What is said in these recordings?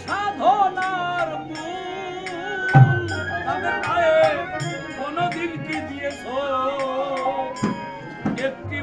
সাধনার মূল তাদের পায়ে কোনদিন কি দিয়েছ একটি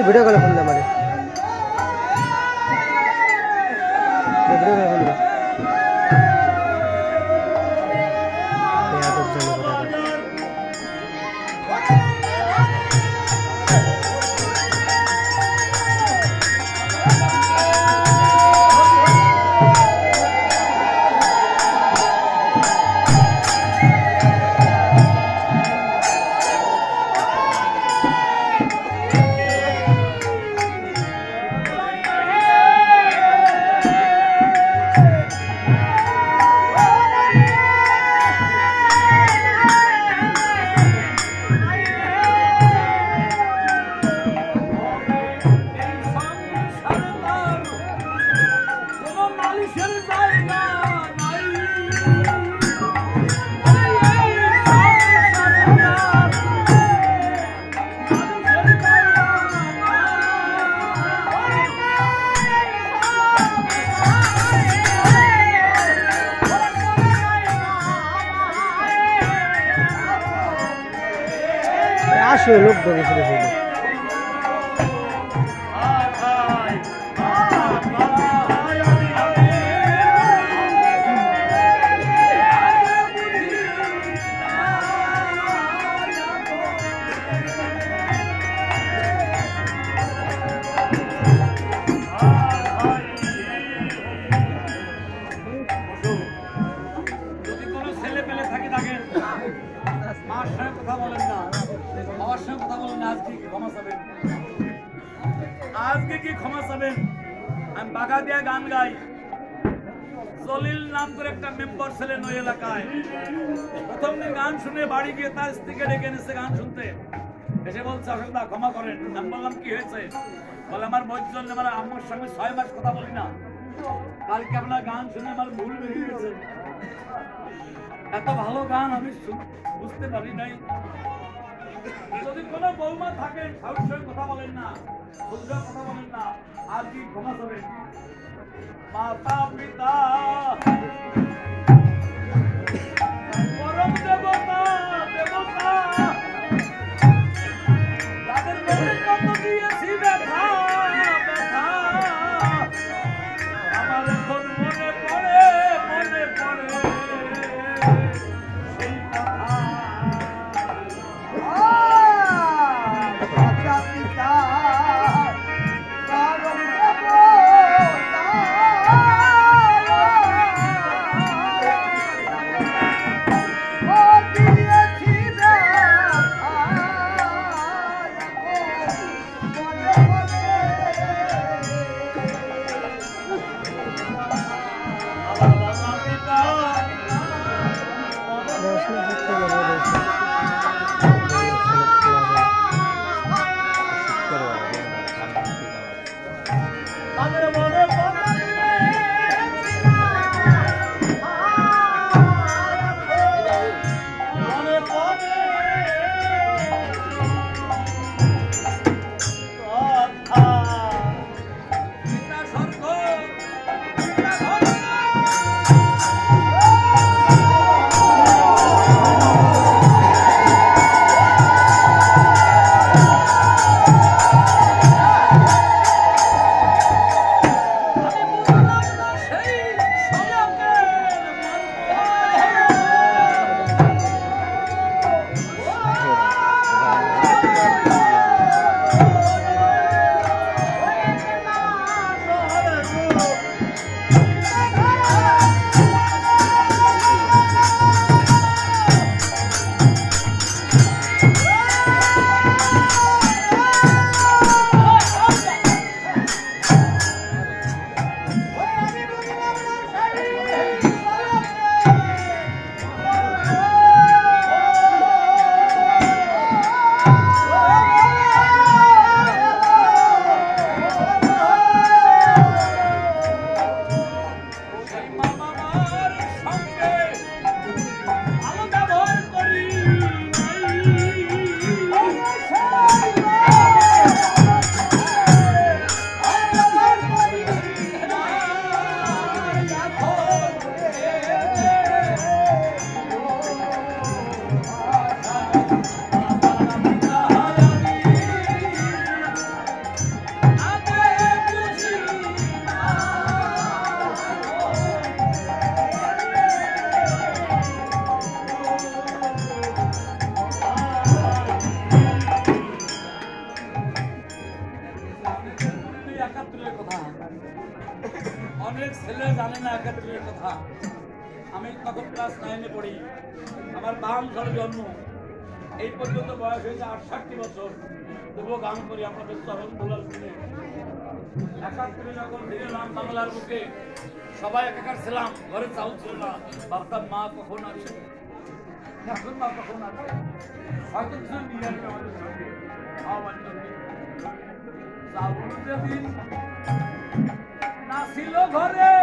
ভিডিও কলে ফোন আমার আসলে লোক দেখেছিল আজকে কি ক্ষমা চাবেন? আমি বাগা দিয়া গান গাই। জলিল নাম করে একটা মেম্বার ছিলেন ওই এলাকায়। প্রথম দিন গান শুনে বাড়ি গিয়ে তার স্ত্রীকে ডেকে এনেছে গান শুনতে। এসে বলছে অশোকদা ক্ষমা করেন। আমি বললাম কি হয়েছে? বলে আমার বয়স জন্য আমার আম্মার সঙ্গে 6 মাস কথা বলি না, কালকে আপনার গান শুনে আমার ভুল বেরিয়ে গেছে। এত ভালো গান আমি বুঝতে পারি নাই। যদি কোনো বৌমা থাকেন সাহস সঙ্গে কথা বলেন না, শুদ্ধ কথা বলেন না, আর কি ক্ষমা করবেন। মাতা পিতা পরম দেবতা দেবতা তাদের মনে কত দিয়েছি ব্যথা ব্যথা, আমার এখন মনে পড়ে সেই কথা। মাতা পিতা পরম দেবতা অনেক ছেলে জানে না একাত্তরের কথা। আমি তখন ক্লাস 9-এ পড়ি, আমার 52 সালে জন্ম, এই পর্যন্ত বয়স হয়েছে 68 বছর, তবুও গান করি আপনাদের চরণ ধুলার শুনে। 71-এ যখন ধীরে নাম বাংলার বুকে সবাই একাকার ছিলাম, ঘরে চাউল ছিল না, ভাবতাম মা কখন আছে, এখন মা কখন আছে, হয়তো কিছু নিয়ে আসবে আমাদের সঙ্গে খাওয়ার জন্য। চাউল যেদিন নাছিল ঘরে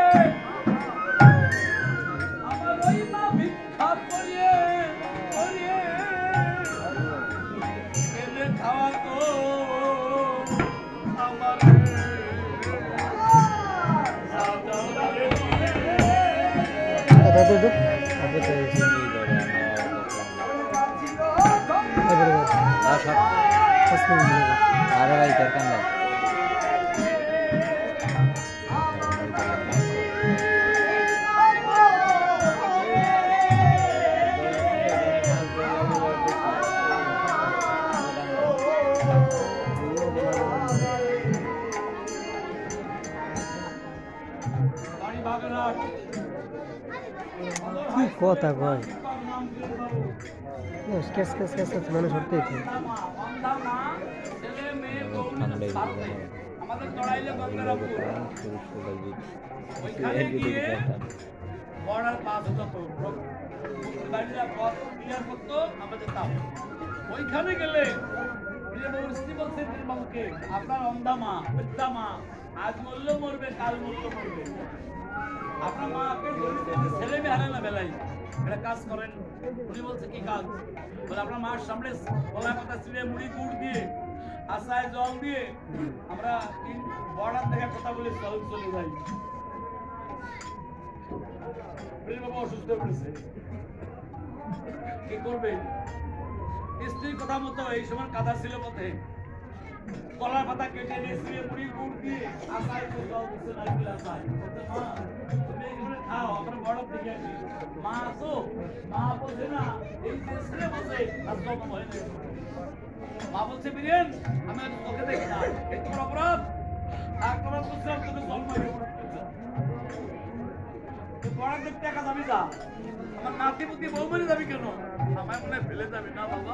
আমার ওই মা ভিক্ষা করিয়ে করিয়ে এনে খাওয়াতো আমার। কি কথা কয় কেস কেস কেস কেস মানুষ হতেই থাকে। আমাদের দড়াইলে গঙ্গারাপুর ওইখানে গিয়ে বর্ডার পাস হতো, বাড়িটা পথ ক্লিয়ার করতো, আমরা যেতাম। ওইখানে গেলে বীরেনবাবুর স্ত্রী বলছে বীরেনবাবুকে, আপনার অন্ধা মা, বৃদ্ধা মা আজ মরলেও মরবে, কাল মরলেও মরবে। আপনার মাকে ছেলে মেয়ে হারে না বেলাই একটা কাজ করেন। উনি বলছে কি কাজ? বলে আপনার মার সামনে কলা পাতা ছিঁড়ে মুড়ি গুড় দিয়ে আশায় জল দিয়ে আমরা বর্ডার থেকে কথা বলে চলে যাই। বীরেনবাবু অসুস্থ হয়ে পড়েছে, কি করবে? স্ত্রীর কথা মতো এই সময় কাদা ছিল পথে, কলার পাতা কেটে নিয়ে মুড়ি গুড় দিয়ে আশায় জল দিচ্ছে নারকেল আশায়। মা তুমি এখানে খাও, আমরা বড় দিকে আসি। মা আসো, মা বলছে না এই যে ছেলে বসে আর জন্ম হয়নি। মা বলছে বীরেন আমি তোকে দেখি না, এই তোমার অপরাধ। অপরাধ করছিলাম তোকে জন্ম পড়ার দেখতে একা যাবি যা, আমার নাতি পুতি বউ মেরে যাবি কেন? আমার মনে ফেলে যাবি না বাবা।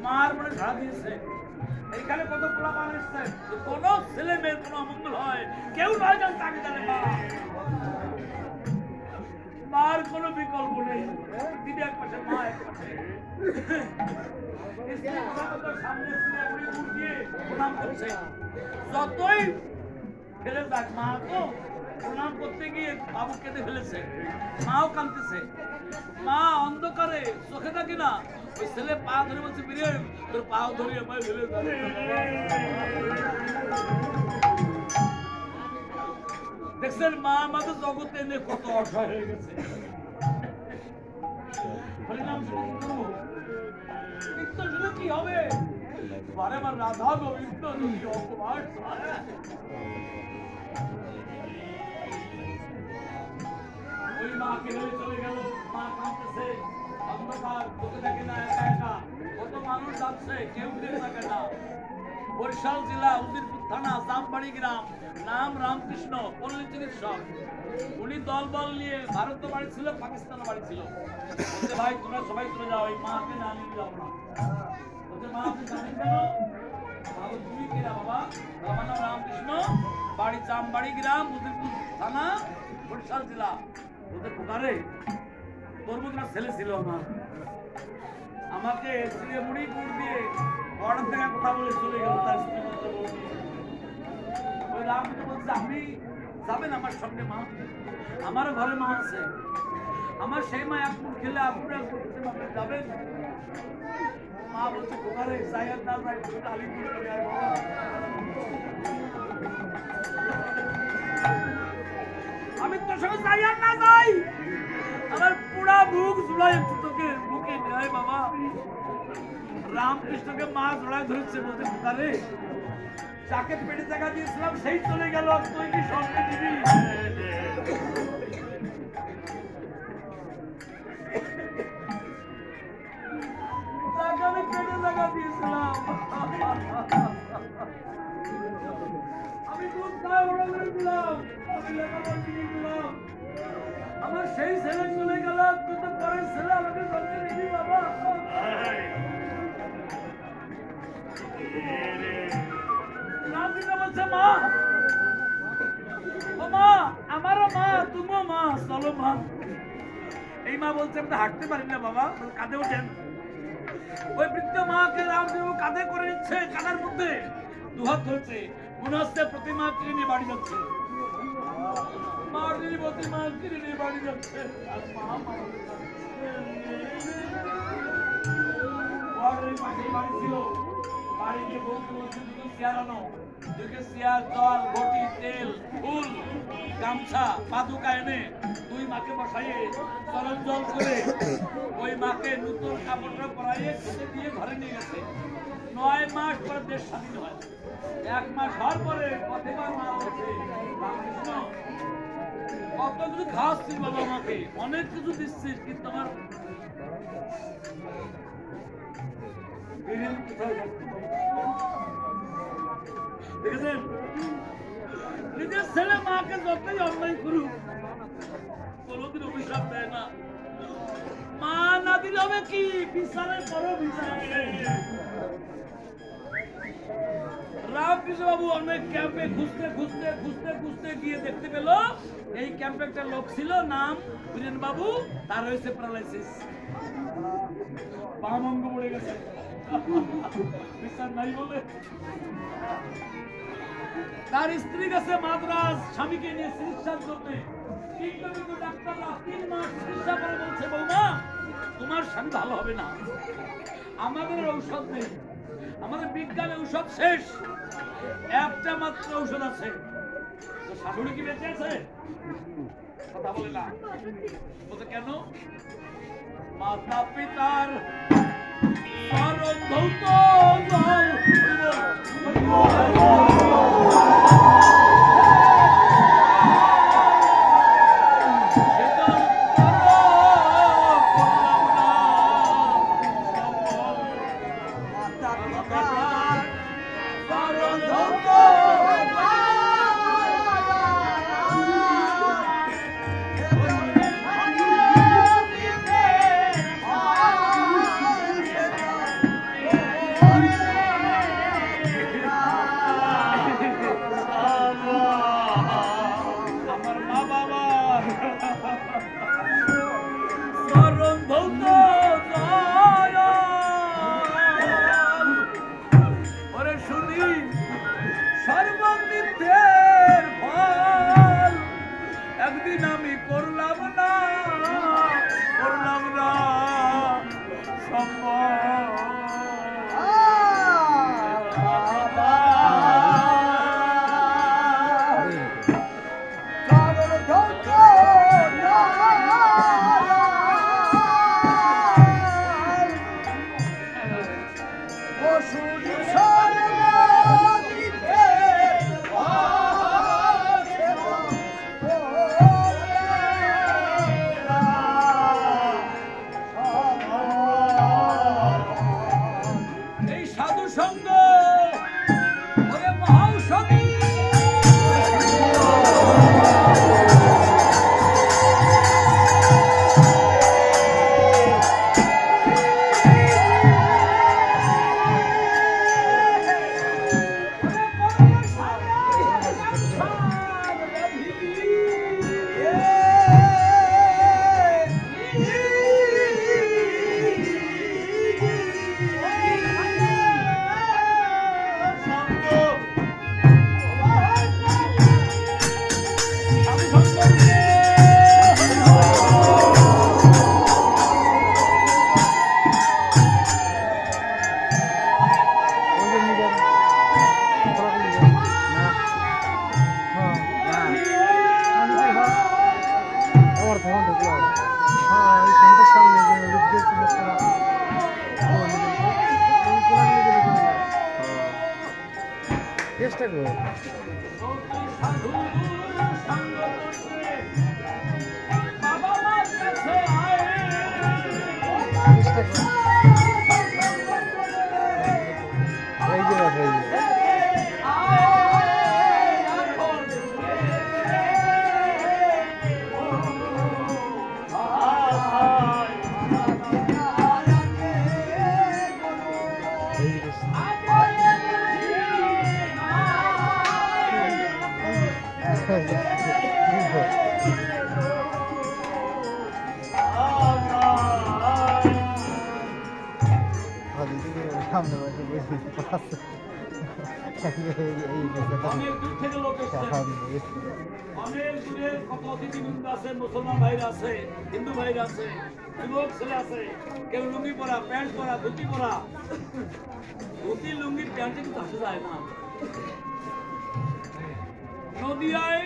মার মনে ঝাড়া দিয়েছে। এখানে কত পোলা পান এসছে, কোন ছেলে মেয়ের কোন অমঙ্গল হয় কেউ নয় জান তাকে জানে মা। মার কোনো বিকল্প নেই, দিদি এক পাশে মা এক পাশে। সামনে দিয়ে প্রণাম করছে, যতই ফেলে যাক মা তো প্রণাম করতে গিয়ে বাবু কেঁদে ফেলেছে, মাও কাঁদতেছে। মা অন্ধকারে চোখে থাকে না, ওই ছেলে পা ধরে বলছে বীরেন তোর পাও ধরে আমায় ফেলে দেখছেন। মা আমাদের জগতে এনে কত অসহায় হয়ে গেছে। শুধু কি হবে? বারেবার রাধা গোবিন্দ অপবাস। ওই মা কেটে চলে গেল, মা কাঁদতেছে, অন্ধকার চোখে দেখে না, একা একা কত মানুষ যাচ্ছে, কেউ ফিরে থাকে না। বরিশাল জেলা উজিরপুর থানা জামবাড়ি গ্রাম, নাম রামকৃষ্ণ, পল্লী চিকিৎসক। উনি দল বল নিয়ে ভারত বাড়ি ছিল, পাকিস্তানে বাড়ি ছিল। বলছে ভাই তোমরা সবাই চলে যাও, এই মাকে না নিয়ে যাও না। বলছে মা আপনি জানেন কেন? বাবু তুমি কেনা বাবা? আমার নাম রামকৃষ্ণ, বাড়ি জামবাড়ি গ্রাম, উজিরপুর থানা, বরিশাল জেলা। বলতে পোকারে তোর মতো না ছেলে ছিল আমার, আমাকে ছিঁড়ে মুড়ি গুড় দিয়ে বর্ডার থেকে কথা বলে চলে গেল। তার স্ত্রী ওই রামকৃষ্ণ বলছে আপনি যাবেন আমার সঙ্গে মা? আমারও ঘরে মা আছে, আমার সেই মা এক মুখ খেলে আপনারা যাবেন? মা বলছে পোকারে যাই আর না যাই তুমি আলিপুর করে আয় বাবা। আমি তোর সঙ্গে যাই আর না যাই, আমার পুরা মুখ জুড়াই একটু তোকে মুখে নেয় বাবা। রামকৃষ্ণকে মা জোড়ায় ধরেছে, বলতে পোকারে যাকে পেটে জায়গা দিয়েছিলাম সেই চলে গেল, তুই কি সঙ্গে দিবি? আমি পেটে জায়গা দিয়েছিলাম, আমি দুধ খাওয়া বড় করেছিলাম, আমি লেখাপড়া শিখেছিলাম, আমার সেই ছেলে চলে গেল, তুই তো পরের ছেলে আমাকে সঙ্গে দিবি বাবা। বলছে মা, ও মা আমারও মা, তুমিও মা, চলো মা। এই মা বলছে আমি হাঁটতে পারি না বাবা, কাঁধে ওঠেন। ওই বৃদ্ধ মাকে রামদেব কাঁধে করে নিচ্ছে, কাঁধার মধ্যে দুহাত ধরছে, মনে হচ্ছে প্রতিমা কিনে নিয়ে বাড়ি যাচ্ছে। মার প্রতিমা কিনে নিয়ে বাড়ি যাচ্ছে, আর মা বাড়ি ছিল। বাড়ি গিয়ে বলতে বলছে দুটো চেয়ার আনো, দুটো চেয়ার, জল, ঘটি, তেল, ফুল, গামছা, পাদুকা এনে দুই মাকে বসাইয়ে চরণ জল করে ওই মাকে নতুন কাপড়টা পরাইয়ে খেতে দিয়ে ঘরে নিয়ে গেছে। 9 মাস পরে দেশ স্বাধীন হয়। 1 মাস হওয়ার পরে প্রতিবার মা বলছে রামকৃষ্ণ কত কিছু খাওয়াচ্ছিস বাবা, আমাকে অনেক কিছু দিচ্ছিস, কিন্তু আমার দেখেছেন নিজের ছেলে মাকে যতই অন্যায় করুক কোনদিন অভিশাপ দেয় না। মা না দিলে হবে কি বিচারের পরও বিচার। রামকৃষ্ণ বাবু অনেক ক্যাম্পে খুঁজতে খুঁজতে খুঁজতে খুঁজতে গিয়ে দেখতে পেল এই ক্যাম্পে একটা লোক ছিল, নাম বীরেন বাবু, তার হয়েছে প্যারালাইসিস, বাম অঙ্গ পড়ে গেছে। বিচার নাই বলে তার স্ত্রী গেছে মাদ্রাজ স্বামীকে নিয়ে চিকিৎসার জন্য, কিন্তু ডাক্তাররা 3 মাস চিকিৎসা করে বলছে বৌমা তোমার স্বামী ভালো হবে না, আমাদের ঔষধ নেই, আমাদের বিজ্ঞানের ঔষধ শেষ, একটা মাত্র ঔষধ আছে। তো শাশুড়ি কি বেঁচে আছে? কথা বলে না। বলতে কেন? মাতা পিতার চরণ ধৌত জল চেষ্টা করো। এই যে বাবা, এই যে সামনে বসে বসে অনেক দূর থেকে লোক এসেছে, অনেক দূরের কত অতিথিবৃন্দ আছে, মুসলমান ভাইরা আছে, হিন্দু ভাইরা আছে, যুবক ছেলে আছে, কেউ লুঙ্গি পরা, প্যান্ট পরা, ধুতি পরা, ধুতি লুঙ্গি প্যান্টে কিন্তু আসা যায় না। নদিয়ায়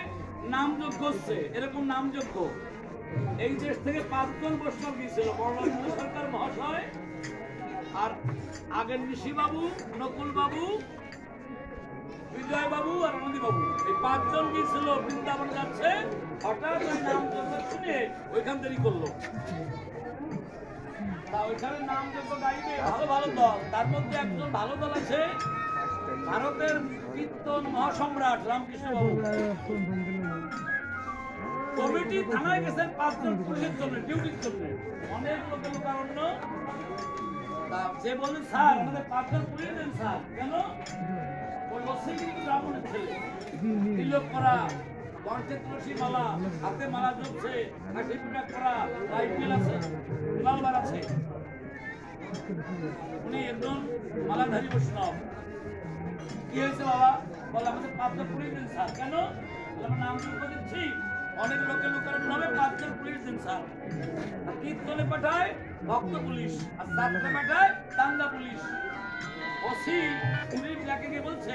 নামযজ্ঞ হচ্ছে, এরকম নামযজ্ঞ এই দেশ থেকে 5 জন বৈষ্ণব গিয়েছিল, বড়লাল সরকার মহাশয় আর আগের ঋষি বাবু, নকুল বাবু, বিজয় বাবু আর নন্দী বাবু, এই 5 জন গিয়েছিল বৃন্দাবন যাচ্ছে, হঠাৎ ওই নামযজ্ঞ শুনে ওইখান থেকে করলো। তা ওইখানে নামযজ্ঞ গাইবে ভালো ভালো দল, তার মধ্যে একজন ভালো দল আছে ভারতের কীর্তন মহাসম্রাট রামকৃষ্ণ বাবু। কমিটি থানায় গেছেন 5 জন পুলিশের জন্য, ডিউটির জন্য, অনেক লোকের লোকারণ্য। যে বলেন স্যার আমাদের 5 জন পুলিশ দেন স্যার, কেন? ওই লসিং ব্রাহ্মণের ছেলে, তিলক করা, কণ্ঠে তুলসী মালা, হাতে মালা জপছে, হাসি পিঠা করা, রাইফেল আছে, রিভলভার আছে। উনি একজন মালাধারী বৈষ্ণব। কি হয়েছে বাবা? বলে আমাদের 5 জন পুলিশ দিন স্যার। কেন? বলে আমার নাম যোগ্য দিচ্ছি, অনেক লোকের নামে 5 জন পুলিশ দিন স্যার। আর কীর্তনে পাঠায় ভক্ত পুলিশ, আর যাত্রা পাঠায় দাঙ্গা পুলিশ। ওসি পুলিশ যাকে গিয়ে বলছে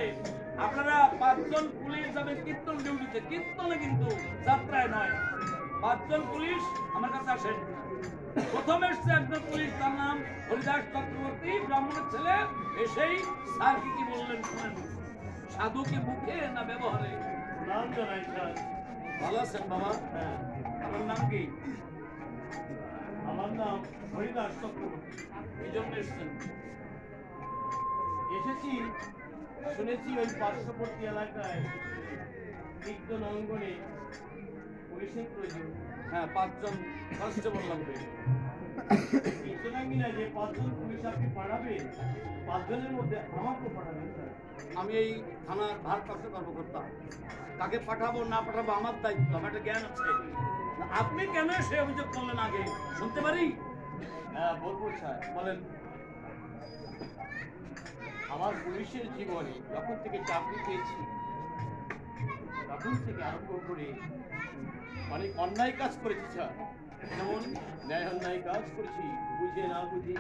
আপনারা 5 জন পুলিশ যাবে কীর্তন ডিউটিতে, কীর্তনে কিন্তু যাত্রায় নয়। 5 জন পুলিশ আমার কাছে আসেন। প্রথম এসছে একজন পুলিশ, তার নাম হরিদাস চক্রবর্তী, ব্রাহ্মণের ছেলে। এসেই স্যার কি বললেন শুনেন। সাধু কি মুখে না ব্যবহারে? নাম জানাই স্যার। ভালো আছেন বাবা? হ্যাঁ। আমার নাম কি? আমার নাম হরিদাস চক্রবর্তী। এই জন্য এসছেন? এসেছি, শুনেছি ওই পার্শ্ববর্তী এলাকায় কীর্তন অঙ্গনে পুলিশের প্রয়োজন। হ্যাঁ, 5 জন কনস্টেবল লাগবে। কীর্তনাঙ্গিনা যে 5 জন পুলিশ আপনি পাঠাবেন, 5 জনের মধ্যে আমাকেও পাঠাবেন স্যার। আমি এই থানার ভারপ্রাপ্ত কর্মকর্তা, কাকে পাঠাবো না পাঠাবো আমার দায়িত্ব, আমার একটা জ্ঞান আছে। আপনি কেন সে অভিযোগ করলেন আগে শুনতে পারি? হ্যাঁ বলবো স্যার। বলেন। আমার পুলিশের জীবনে যখন থেকে চাকরি পেয়েছি তখন থেকে আরম্ভ করে অনেক অন্যায় কাজ করেছি স্যার। যেমন ন্যায় অন্যায় কাজ করেছি, বুঝে না বুঝে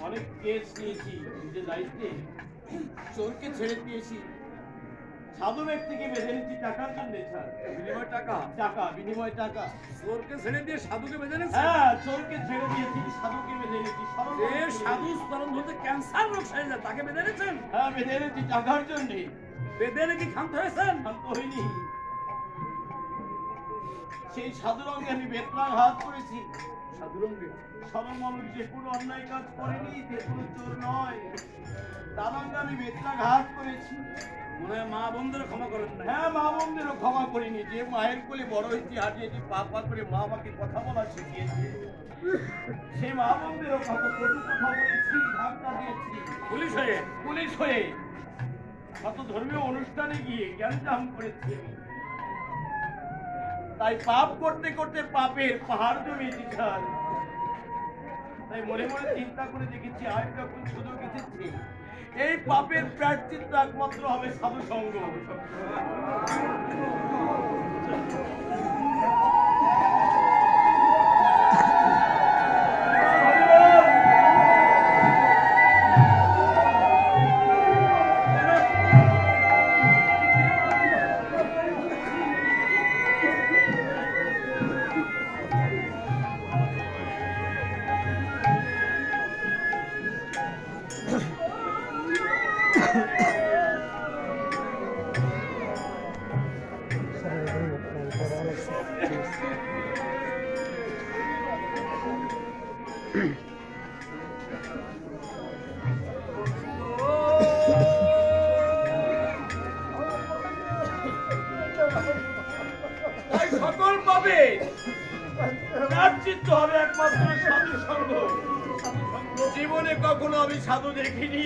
অনেক কেস নিয়েছি নিজের দায়িত্বে। চোরকে ছেড়ে দিয়েছি, সাধু ব্যক্তিকে বেঁধে নিচ্ছি টাকার জন্য স্যার। বিনিময় টাকা? টাকা, বিনিময় টাকা। চোরকে ছেড়ে দিয়ে সাধুকে বেঁধে নিয়েছে? হ্যাঁ, চোরকে ছেড়ে দিয়েছি, সাধুকে বেঁধে নিচ্ছি। যে সাধু স্তরণ ধরতে ক্যান্সার রোগ সেরে যায় তাকে বেঁধে নিয়েছেন? হ্যাঁ, বেঁধে নিচ্ছি টাকার জন্য। বেঁধে নাকি ক্ষান্ত হয়েছেন? শান্ত হইনি। সেই সাধু রঙে আমি বেত্রাঘাত করেছি। সাধু রঙে? সরল মানুষ যে কোনো অন্যায় কাজ করেনি, যে কোনো চোর নয়, তার রঙে আমি বেত্রাঘাত করেছি। মনে হয় মা বন্ধুরা ক্ষমা করেন না? হ্যাঁ, মা বোনদেরও ক্ষমা করিনি। যে মায়ের কোলে বড় হয়েছি, হাঁটিয়েছি, পা পা করে মা আমাকে কথা বলা শিখিয়েছে, সেই মা বোনদেরও কত কটু কথা বলেছি, ধাক্কা দিয়েছি। পুলিশ হয়ে? পুলিশ হয়ে কত ধর্মীয় অনুষ্ঠানে গিয়ে জ্ঞানজাম করেছি আমি। তাই পাপ করতে করতে পাপের পাহাড় জমিয়েছি স্যার। তাই মনে মনে চিন্তা করে দেখেছি, আজ যখন সুযোগ এসেছে, এই পাপের প্রায়শ্চিত্ত একমাত্র হবে সাধু সঙ্গ। তাই সকল পাবে প্রায়শ্চিত্ত হবে একমাত্র সাধু সঙ্গ। জীবনে কখনো আমি সাধু দেখিনি।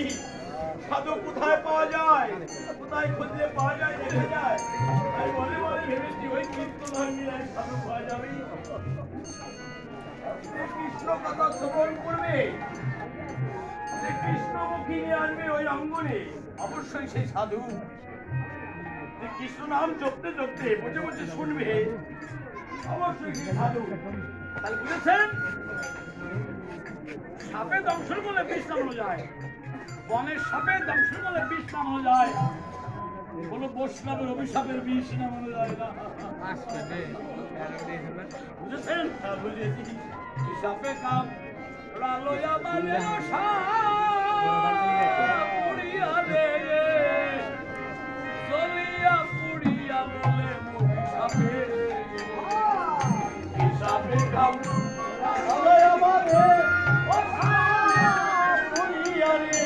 সাধু কোথায় পাওয়া যায়, কোথায় খুঁজলে পাওয়া যায়, দেখা যায়। তাই মনে মনে ভেবেছি ওই কীর্তনাঙ্গিনায় সাধু পাওয়া যাবে। কৃষ্ণ কথা শ্রবণ করবে, কৃষ্ণমুখী নিয়ে আসবে ওই অঙ্গনে, অবশ্যই সেই সাধু। কৃষ্ণ নাম জপতে জপতে বসে বসে শুনবে, অবশ্যই সেই সাধু। তাহলে বুঝেছেন, সাপে দংশন করলে বিষ নামানো যায়, বনের সাপে দংশন করলে বিষ নামানো যায়, কোনো বৈষ্ণবের অভিশাপের বিষ নামানো যায় না। বুঝেছেন? হ্যাঁ, বুঝেছি। সাপে কাপ রালোয়া বালে পুড়িয়া রে, চলিয়া পুড়িয়া বলে সাপে সাপে কাপ রালোয়া বালে পুড়িয়া রে,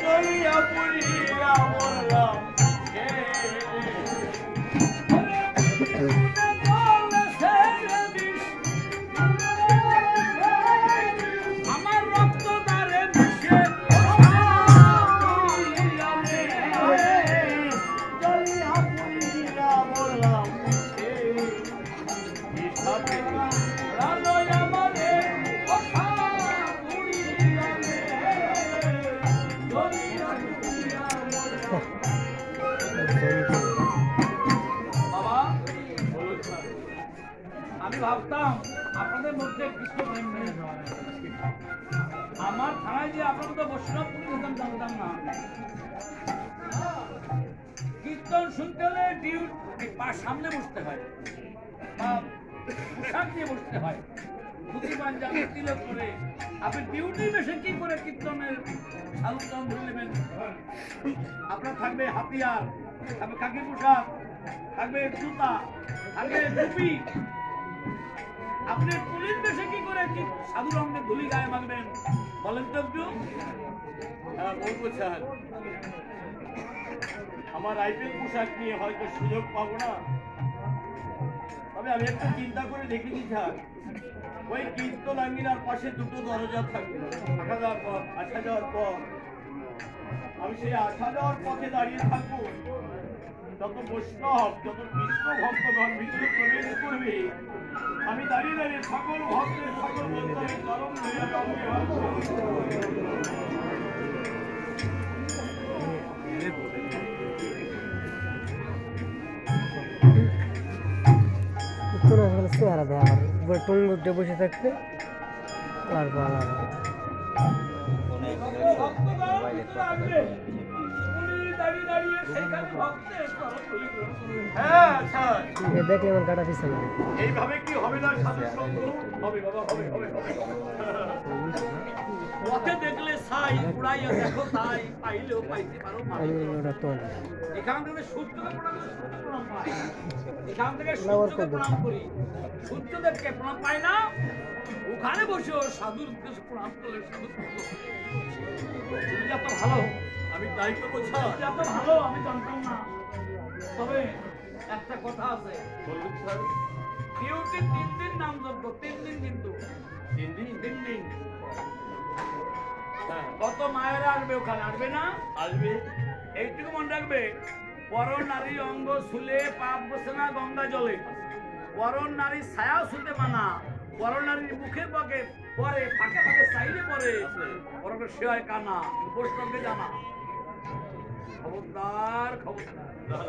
চলিয়া পুড়িয়া বললাম বাবা আমি ভাবতাম আপনাদের মধ্যে কৃষ্ণ প্রেম নেই। আমার থানায় যে আপনার মতো বৈষ্ণব পুলিশ জানতাম না। কীর্তন শুনতে হলে সামনে বসতে হয় বা পোশাক দিয়ে বসতে হয়, ধুতি পাঞ্জাবি তিলক করে। আপনি ডিউটি বেশে কি করে কীর্তনের আলোচনা ধরে নেবেন? আপনার থাকবে হাতিয়ার, থাকবে কাকি পোশাক, থাকবে জুতা, থাকবে টুপি। আপনি পুলিশ বেশে কি করে কি সাধু রঙের ধুলি গায়ে মাখবেন বলেন তো একটু? বলবো স্যার, আমার আইপিএল পোশাক নিয়ে হয়তো সুযোগ পাবো না, তবে আমি একটু চিন্তা করে দেখেছি স্যার, ওই কীর্তনাঙ্গিনার পাশে দুটো দরজা থাকবে। আসা যাওয়ার পর আমি সেই আসা যাওয়ার পথে দাঁড়িয়ে থাকবো। যত বৈষ্ণব, যত কৃষ্ণ ভক্তগণ ভিতরে প্রবেশ করবে, আমি দাঁড়িয়ে দাঁড়িয়ে সকল ভক্তের সকল বন্ধুদের চরণ ধরে চেহারা দেয় আমার টুঙ্গুতে বসে থাকতে তারপর দেখলে আমার কাটা পিছনে এইভাবে কি হবে না? হবে বাবা, হবে হবে হবে। পথে দেখলে সাই উড়াইয়া দেখো তাই, পাইলেও পাইতে পারো এখান থেকে সূর্যকে প্রণাম পাই, এখান থেকে সূর্যকে প্রণাম করি, সূর্যদেবকে প্রণাম পাই না। ওখানে বসে সাধুর উদ্দেশ্যে প্রণাম করলে সাধু তুমি যত ভালো, আমি তাই তো বলছি, যত ভালো আমি জানতাম না। তবে একটা কথা আছে, বলুন স্যার। ডিউটি 3 দিন নাম যজ্ঞ, 3 দিন কিন্তু 3 দিন। কত মায়েরা আসবে ওখানে, আসবে না? আসবে। এইটুকু মনে রাখবে, পর নারী অঙ্গ ছুলে পাপ বসে না গঙ্গা জলে। পর নারী ছায়া ছুতে মানা, পর নারীর মুখে পকে পরে ফাঁকে ফাঁকে চাইলে পরে পরকে সে হয় কানা, বৈষ্ণবকে জানা। খবরদার খবরদার,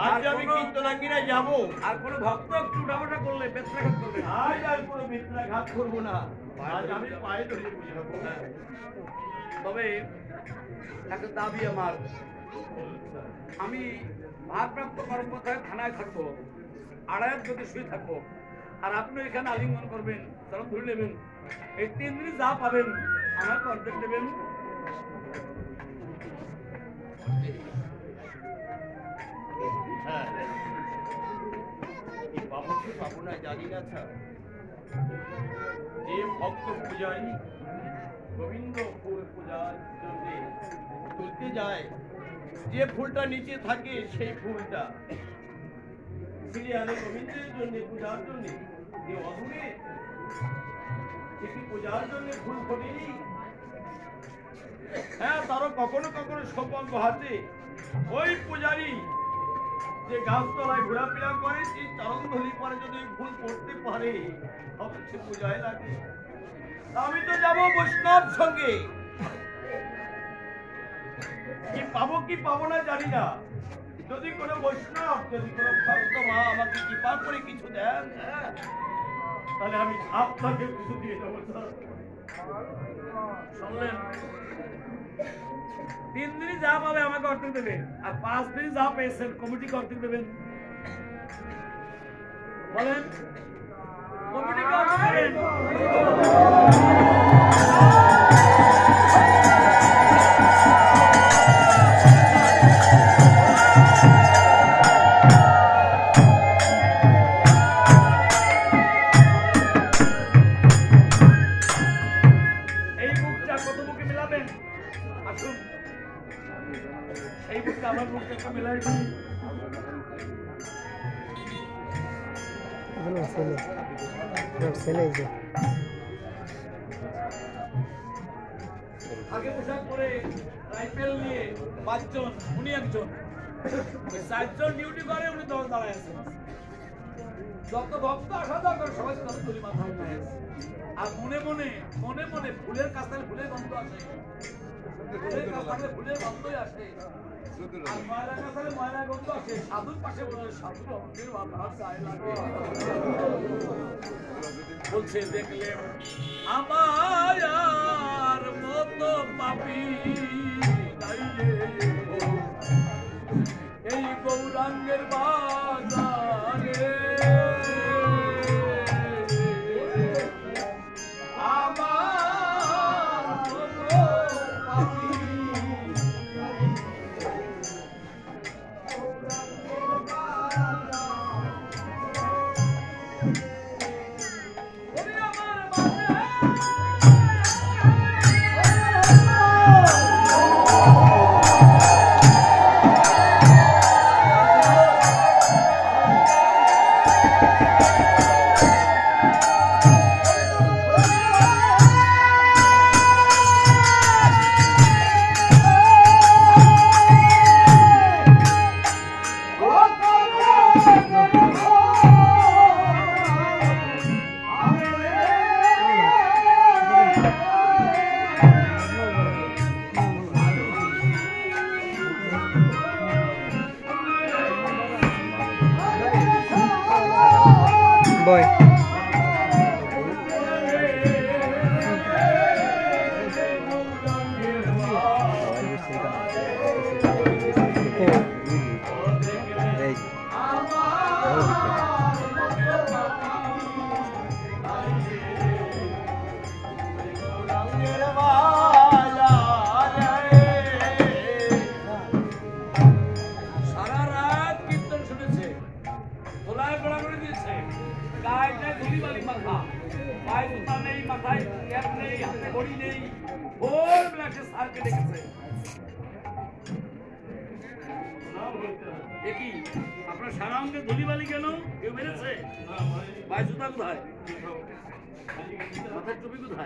আজ আমি কীর্তনাঙ্গিনায় যাবো, আর কোনো ভক্ত একটু উঠাফাটা করলে বেত্রাঘাত করবে না। আজ আর কোনো বেত্রাঘাত করবো না, আজ আমি পায়ে ধরে বুঝে যাবো। তবে একটা দাবি আমার, আমি ভারপ্রাপ্ত কর্মকর্তায় থানায় থাকবো, আড়াইয়ের যদি শুয়ে থাকবো, আর আপনি এখানে আলিঙ্গন করবেন, তারা ধরে নেবেন। এই 3 দিন যা পাবেন আমাকে অর্ধেক দেবেন। পাবো না জানি না স্যার। যে ভক্ত পূজারী গোবিন্দ ফুল পূজার জন্য তুলতে যায়, যে ফুলটা নিচে থাকে সেই ফুলটা সিরিয়ালে গোবিন্দের জন্য, পূজার জন্য, যে অধুরে সে কি পূজার জন্য ফুল ফোটেনি? হ্যাঁ, তারও কখনো কখনো সৌভাগ্য হাতে ওই পূজারী যে গাছতলায় ঘোরাফেরা করে, সেই চরণধলি পরে যদি ফুল পড়তে পারে তবে সে পূজায় লাগে। আমি তো যাবো বৈষ্ণব সঙ্গে, কি পাবো কি পাবো না জানি না। যদি কোনো বৈষ্ণব, যদি কোনো ভক্ত মা আমাকে কৃপা করে কিছু দেন, তাহলে আমি আপনাকে কিছু দিয়ে যাবো। শুনলেন? 3 দিনই যা পাবে আমাকে অর্ধেক দেবে, আর 5 দিনই যা পেয়েছেন কমিটিকে অর্ধেক দেবেন। বলেন, কমিটিকে অর্ধেক দেবেন। এই মুখটা কত মুখে মিলাবেন? আসুন, এই মুখটা আমার মুখটা একটু মিলাই দিই। আগে পোশাক পরে রাইফেল নিয়ে 5 জন, উনি একজন, 4 জন ডিউটি করে, উনি দাঁড়ায় আছেন। যত ভক্ত আসা দরকার সবাই তত তুলি মাথা উঠায় আছে। আর মনে মনে ফুলের কাছে ফুলের গন্ধ আছে, ফুলের গাছ থাকলে ফুলের গন্ধই আসে আর ময়লা গাছ থাকলে ময়লা গন্ধ আসে সাধুর পাশে বলে সাধুর অঙ্গের বাতাস গায়ে লাগে বলছে দেখলে আমার মতো পাপী নাই রে এই গৌরাঙ্গের বাজারে আমার মতো পাপী boy. সারা রাত কীর্তন শুনেছে তোলায় পড়া করে দিয়েছে গায়ে ধুলি বালি মাথা পায়ে জুতা নেই মাথায় ক্যাপ নেই হাতে ঘড়ি নেই ভোরবেলা সে স্যারকে ডেকেছে দেখি আপনার সারা অঙ্গে ধুলি বালি কেন কেউ মেরেছে পায়ে জুতা কোথায় মাথার টুপি কোথায়